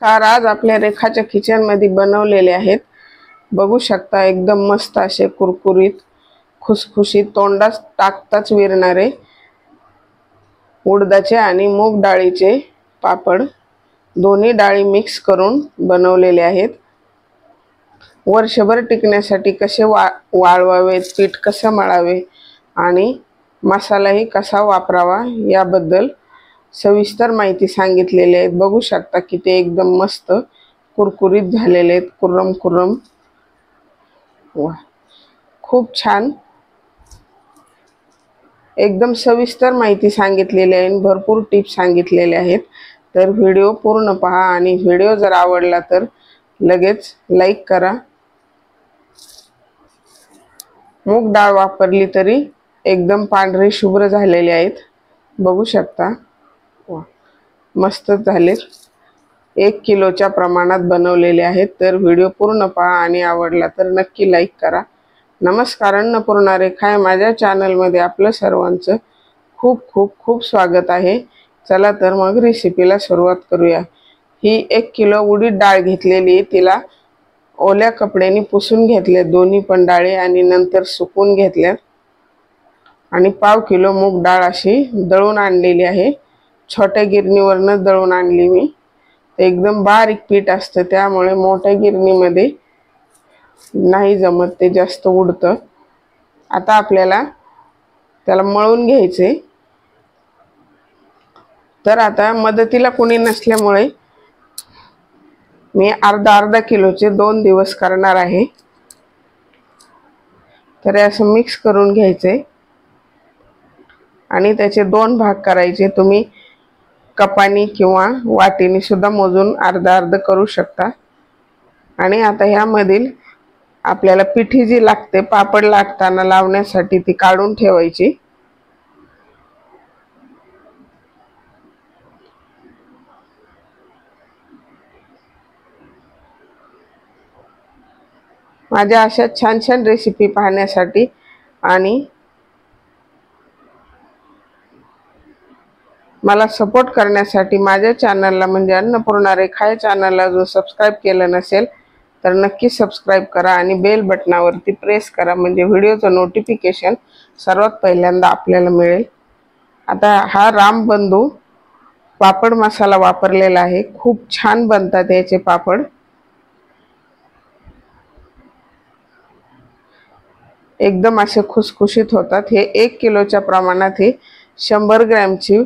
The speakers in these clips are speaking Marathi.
नमस्कार। आज आपल्या रेखाच्या किचन मध्ये बनवलेले आहेत। बघू शकता एकदम मस्त असे कुरकुरीत खुसखुशीत तोंडात टाकताच विरणारे उडदाचे आणि मूग डाळीचे पापड दोन्ही डाळी मिक्स करून बनवलेले आहेत। वर्षभर टिकण्यासाठी कसे वाळवावे, पीठ कसं मळावे आणि मसालाही कसा वापरावा याबद्दल सविस्तर माहिती सांगितलेली आहे। बघू शकता की ते एकदम मस्त कुरकुरीत झालेले आहेत, कुरम कुरम। खूप छान एकदम सविस्तर माहिती सांगितलेली आहे, भरपूर टिप्स सांगितलेले आहेत। तर व्हिडिओ पूर्ण पहा आणि व्हिडिओ जर आवडला तर लगेच लाईक करा। मूग डाळ वापरली तरी एकदम पांढरे शुभ्र झालेले आहेत, बघू शकता। मस्त झाले। 1 किलोच्या प्रमाणात बनवलेले आहेत। तर व्हिडिओ पूर्ण पहा आणि आवडला तर नक्की लाईक करा। नमस्कार, अन्नपूर्णा रेखा या माझ्या चॅनल मध्ये आपलं सर्वांचं खूप खूप खूप स्वागत आहे। चला तर मग रेसिपीला सुरुवात करूया। ही 1 किलो उडीद डाळ घेतलेली, तिला ओल्या कपड्याने पुसून घेतले दोन्ही पण डाळी आणि नंतर सुकून घेतल्या आणि 1/2 किलो मूग डाळ अशी दळून आणलेली आहे। छोट्या गिरणीवरनं दळून आणली मी। एकदम बारीक पीठ असतं त्यामुळे मोठ्या गिरणीमध्ये नाही जमत, ते जास्त उडतं। आता आपल्याला त्याला मळून घ्यायचे। तर आता मदतीला कोणी नसल्यामुळे मी अर्धा किलोचे 2 दिवस करणार आहे। तर असं मिक्स करून घ्यायचे आणि त्याचे 2 भाग करायचे। तुम्ही कपानी किंवा वाटीने सुद्धा मोजून अर्धा करू शकता। आणि आता ह्यामधील आपल्याला पिठी जी लागते पापड लाटताना लावण्यासाठी ती काढून ठेवायची। माझ्या अशा छान छान रेसिपी पाहण्यासाठी आणि मला सपोर्ट करण्यासाठी माझ्या चॅनलला म्हणजे अन्नपूर्णा रेखा या चॅनलला जो सबस्क्राइब केलं नसेल तर नक्की सबस्क्राइब करा आणि बेल बटनावरती प्रेस करा, म्हणजे व्हिडिओचं नोटिफिकेशन सर्वात पहिल्यांदा आपल्याला मिळेल। आता हा रामबंधू पापड मसाला वापरलेला आहे, खूप छान बनतात याचे पापड। एकदम असे खुसखुशीत होतात। हे 1 किलोच्या प्रमाणात हे 100 ग्रॅमची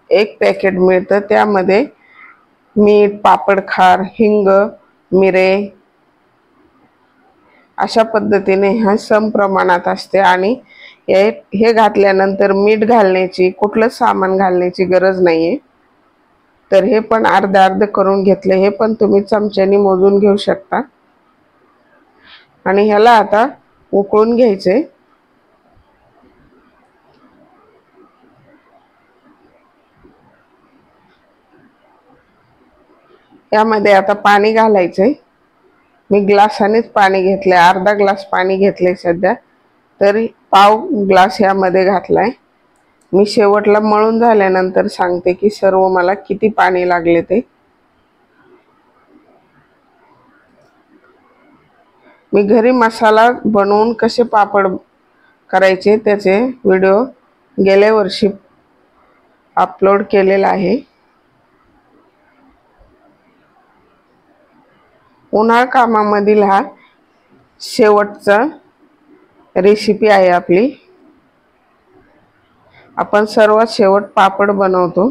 एक पॅकेट मिळतं। त्यामध्ये मीठ, पापड खार, हिंग, मिरे अशा पद्धतीने हा सम प्रमाणात असते आणि हे घातल्यानंतर मीठ घालण्याची कुठलं सामान घालण्याची गरज नाहीये। तर हे पण अर्ध करून घेतले, हे पण तुम्ही चमच्याने मोजून घेऊ शकता। आणि ह्याला आता उकळून घ्यायचे। यामध्ये आता पाणी घालायचे। मी ग्लासानेच पाणी घेतले, अर्धा ग्लास पाणी घेतले सध्या, तर 1/2 ग्लास यामध्ये घातलाय। मी शेवटला मळून झाल्यानंतर सांगते की सर्व मला किती पाणी लागले ते। मी घरी मसाला बनवून कसे पापड करायचे त्याचे व्हिडिओ गेल्या वर्षी अपलोड केलेला आहे। उन्हाळ कामामधील हा शेवटचा रेसिपी आहे आपली। आपण सर्वात शेवट पापड बनवतो।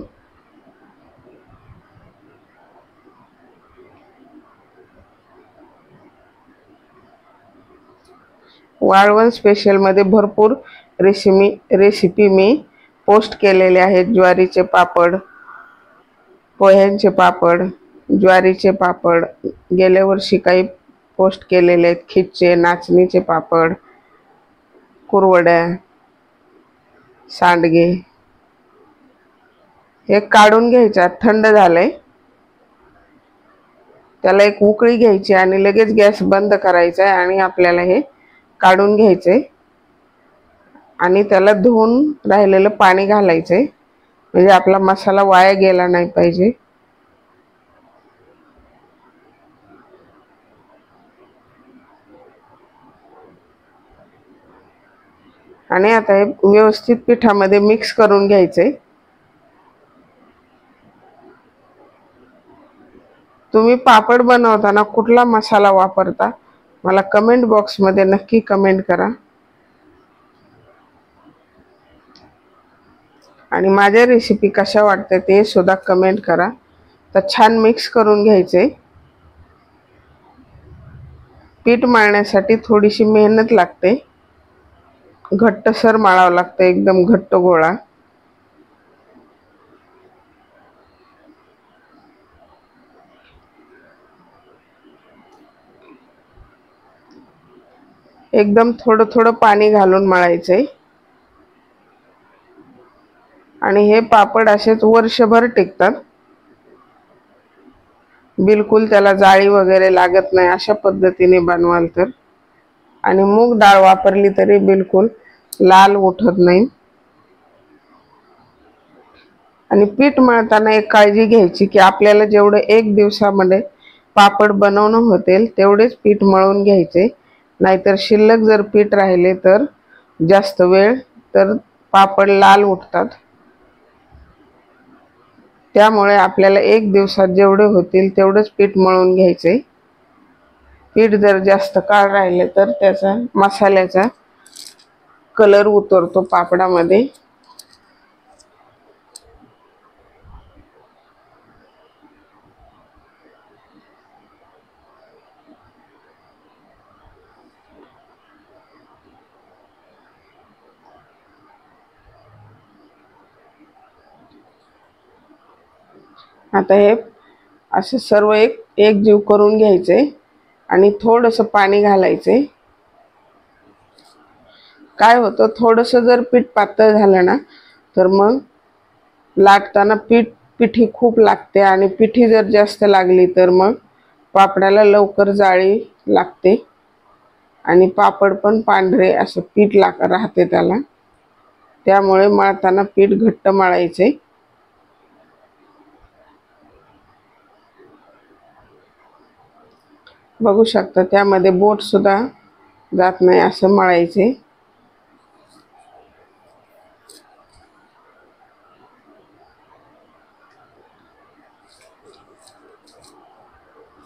वाळवण स्पेशल मध्ये भरपूर रेसिपी मी पोस्ट केलेले आहेत। ज्वारीचे पापड, पोह्यांचे पापड, ज्वारीचे पापड गेल्या वर्षी काही पोस्ट केलेले आहेत। खिचे, नाचणीचे पापड, कुरवड्या, सांडगे। हे काढून घ्यायचं, थंड झालंय, त्याला एक उकळी घ्यायची आणि लगेच गॅस बंद करायचा आहे आणि आपल्याला हे काढून घ्यायचे आणि त्याला धुवून राहिलेलं पाणी घालायचे, म्हणजे आपला मसाला वाया गेला नाही पाहिजे। आणि आता हे व्यवस्थित पिठामध्ये मिक्स करून घ्यायचे। तुम्ही पापड बनवताना कुठला मसाला वापरता मला कमेंट बॉक्समध्ये नक्की कमेंट करा। आणि माझ्या रेसिपी कशा वाटतात ते सुद्धा कमेंट करा। तर छान मिक्स करून घ्यायचे। पीठ मळण्यासाठी थोडीशी मेहनत लागते, घट्टसर मळावं लागतं, एकदम घट्ट गोळा। एकदम थोडं थोडं पाणी घालून मळायचे आणि हे पापड असेच वर्षभर टिकतात। बिलकुल त्याला जाळी वगैरे लागत नाही अशा पद्धतीने बनवाल तर। आणि मूग डाळ वापरली तरी बिलकुल लाल उठत नाही। आणि पीठ मळताना एक काळजी घ्यायची की आपल्याला जेवढे एक दिवसामध्ये पापड बनवणं होतील तेवढेच पीठ मळून घ्यायचे, नाहीतर शिल्लक जर पीठ राहिले तर जास्त वेळ तर पापड लाल उठतात। त्यामुळे आपल्याला एक दिवसात जेवढे होतील तेवढेच पीठ मळून घ्यायचे। पीठ जर जास्त काळ राहिले तर त्याचा मसाल्याचा कलर उतरतो पापडामध्ये। आता हे असं सर्व एकजीव करून घ्यायचे आणि थोडंसं पाणी घालायचे। काय होतं, थोडंसं जर पीठ पातळ झालं ना तर मग लाटताना पिठी खूप लागते आणि पिठी जर जास्त लागली तर मग पापडाला लवकर जाळी लागते आणि पापड पण पांढरे असं पीठ राहते त्याला। त्यामुळे मळताना पीठ घट्ट मळायचे। बघू शकता त्यामध्ये बोट सुद्धा जात नाही असं मळायचे।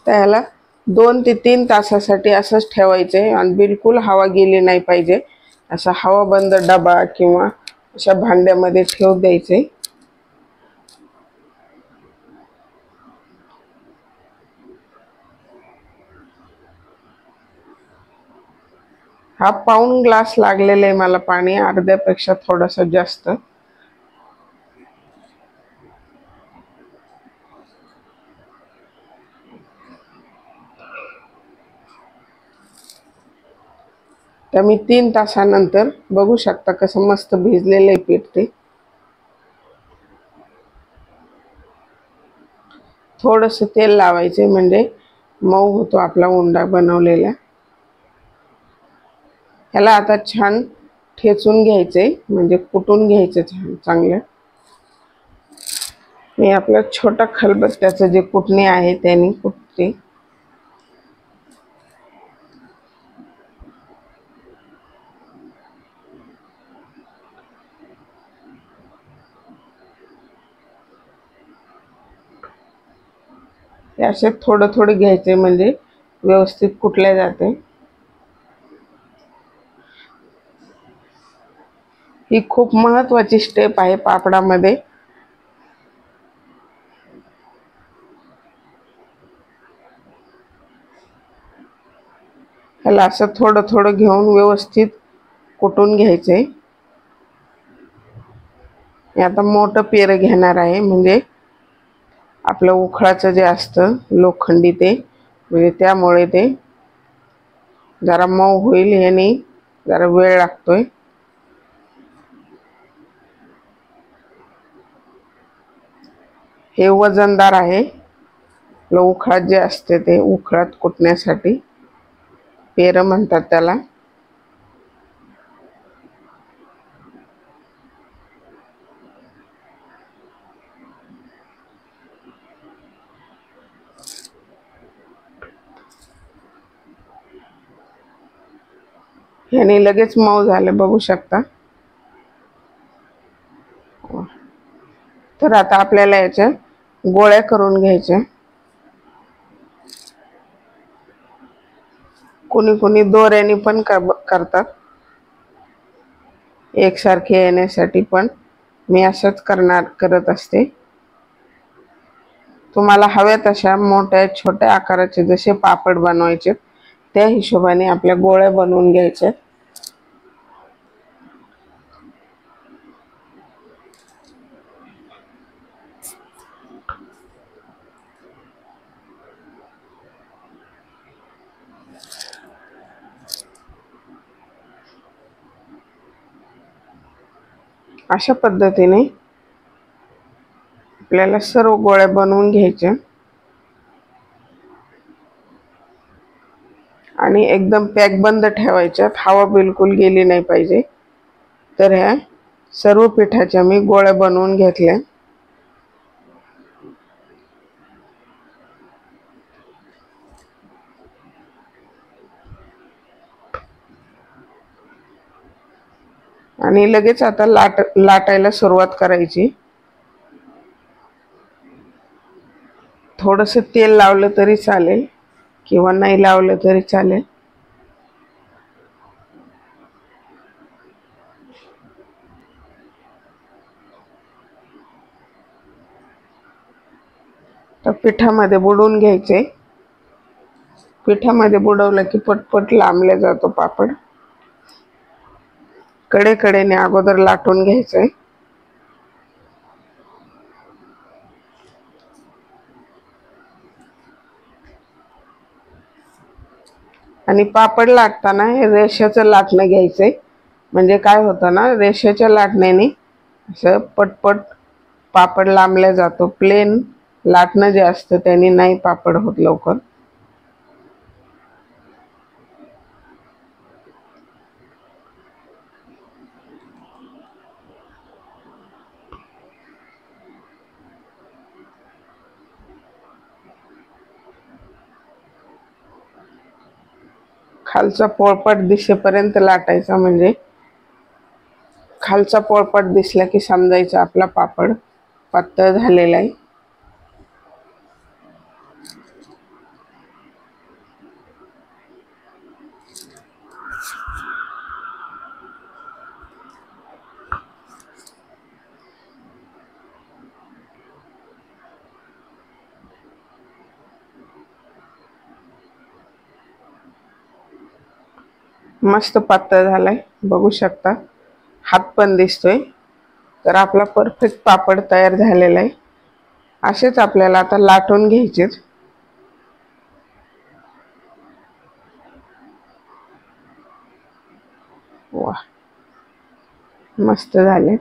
त्याला 2 ते 3 तासासाठी असंच ठेवायचे आणि बिलकुल हवा गेली नाही पाहिजे। असा हवा बंद डबा किंवा अशा भांड्यामध्ये ठेवून द्यायचे। हा पाऊण ग्लास लागलेले आहे मला पाणी, अर्ध्यापेक्षा थोडंसं जास्त। तर मी 3 तासानंतर बघू शकता कसं मस्त भिजलेलं आहे पीठ ते। थोडंसं तेल लावायचे म्हणजे मऊ होतो आपला उंडा बनवलेला। ह्याला आता छान ठेचून घ्यायचे म्हणजे कुटून घ्यायचे छान चांगलं। मी आपलं छोटा खलबत्त्याचं जे कुटणे आहे त्याने कुटते। हे असे थोडं थोडं घ्यायचे म्हणजे व्यवस्थित कुटले जाते। ही खूप महत्त्वाची स्टेप आहे पापडामध्ये। ह्याला असं थोडं थोडं घेऊन व्यवस्थित कुटून घ्यायचे। आता मोठं पेर घेणार आहे म्हणजे आपलं उखळाचं जे असतं लोखंडी ते, म्हणजे त्यामुळे ते जरा मऊ होईल, याने जरा वेळ लागतोय। हे वजनदार आहे, उखळात जे असते ते उखळात कुटण्यासाठी पेर म्हणतात त्याला। ह्याने लगेच मऊ झाले बघू शकता। तर आता आपल्याला याच्या गोळ्या करून घ्यायच्या। कोणी कोणी दोऱ्याने पण करतात एकसारखे येण्यासाठी, पण मी असंच करत असते। तुम्हाला हव्या तशा मोठ्या छोट्या आकाराचे जसे पापड बनवायचे त्या हिशोबाने आपल्या गोळ्या बनवून घ्यायच्या। अशा पद्धतीने आपल्याला सर्व गोळ्या बनवून घ्यायच्या आणि एकदम पॅक बंद ठेवायच्यात, हवा बिलकुल गेली नाही पाहिजे। तर ह्या सर्व पिठाच्या मी गोळ्या बनवून घेतल्या। आणि लगेच आता लाटायला सुरुवात करायची। थोडंसं तेल लावलं तरी चालेल किंवा नाही लावलं तरी चालेल। तर पिठामध्ये बुडवून घ्यायचे। पिठामध्ये बुडवलं की पटपट लांबले जातो पापड। कडेकडेने अगोदर लाटून घ्यायचंय। आणि पापड लाटताना हे रेषेचं लाटणं घ्यायचंय, म्हणजे काय होतं ना, रेषेच्या लाटण्याने असं पटपट पापड लांबल्या जातो। प्लेन लाटणं जे असतं त्याने नाही पापड होत लवकर। खालचा पोळपाट दिसेपर्यंत लाटायचा, म्हणजे खालचा पोळपाट दिसला की समजायचं आपला पापड पातळ झालेला आहे। मस्त पातळ झालाय, बघू शकता, हात पण दिसतोय। तर आपला परफेक्ट पापड तयार झालेला आहे। असेच आपल्याला आता लाटून घ्यायचे। वाह, मस्त झाले।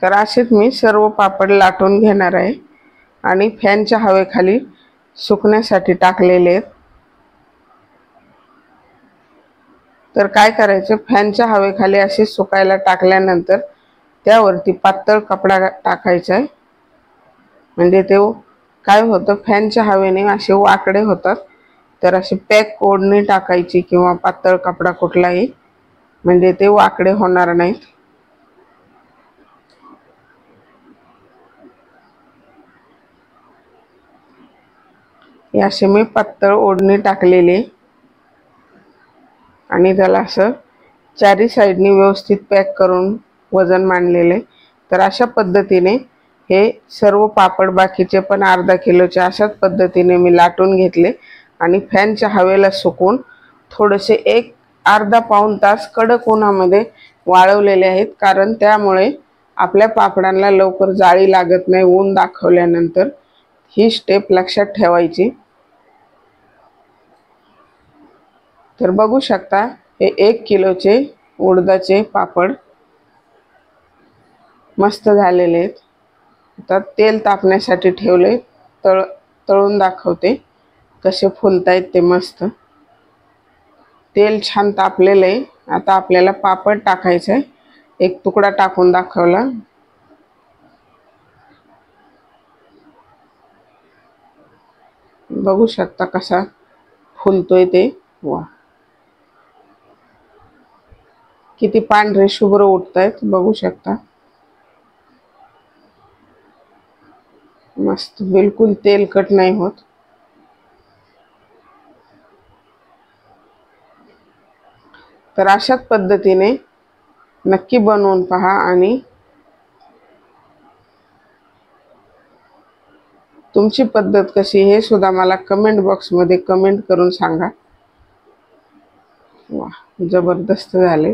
तर असेच मी सर्व पापड लाटून घेणार आहे आणि फॅनच्या हवेखाली सुकण्यासाठी टाकलेले आहेत। तर काय करायचं, फॅनच्या हवेखाली असे सुकायला टाकल्यानंतर त्यावरती पातळ कपडा टाकायचा आहे, म्हणजे ते काय होतं, फॅनच्या हवेने असे वाकडे होतात। तर असे पॅक ओढणी टाकायची किंवा पातळ कपडा कुठलाही, म्हणजे ते वाकडे होणार नाहीत। असे मी पातळ ओढणी टाकलेली आणि त्याला असं चारी साईडनी व्यवस्थित पॅक करून वजन मांडलेले। तर अशा पद्धतीने हे सर्व पापड बाकीचे पण अर्धा किलोचे अशाच पद्धतीने मी लाटून घेतले आणि फॅनच्या हवेला सुकून थोडेसे एक अर्धा पाऊण तास कडक उन्हामध्ये वाळवलेले आहेत, कारण त्यामुळे आपल्या पापडांना लवकर जाळी लागत नाही ऊन दाखवल्यानंतर। ही स्टेप लक्षात ठेवायची। तर बघू शकता, हे 1 किलोचे उडदाचे पापड मस्त झालेले आहेत। आता तेल तापण्यासाठी ठेवले, तळून दाखवते कसे फुलतायत ते मस्त। तेल छान तापलेलं आहे। आता आपल्याला पापड टाकायचं आहे। एक तुकडा टाकून दाखवला, बघू शकता कसा फुलतोय ते। वा, किती पांढरे शुभ्र उठतायत बघू शकता. मस्त, बिलकुल तेलकट नाही होत. तर अशाच पद्धतीने नक्की बनवून पहा आणि तुमची पद्धत कशी हे सुद्धा मला कमेंट बॉक्समध्ये कमेंट करून सांगा. वा, जबरदस्त झाले.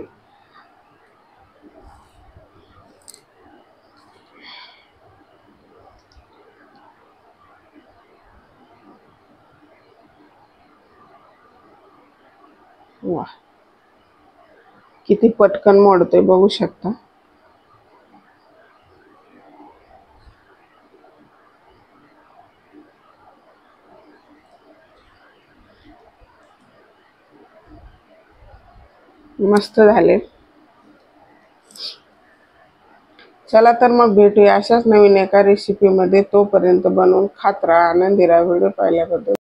वा, किती पटकन मोडते बघू शकता. मस्त झाले. चला तर मग भेटूया अशाच नवीन एका रेसिपीमध्ये. तोपर्यंत बनवून खात राहा. आनंदी राहा. व्हिडिओ पाहिल्याबद्दल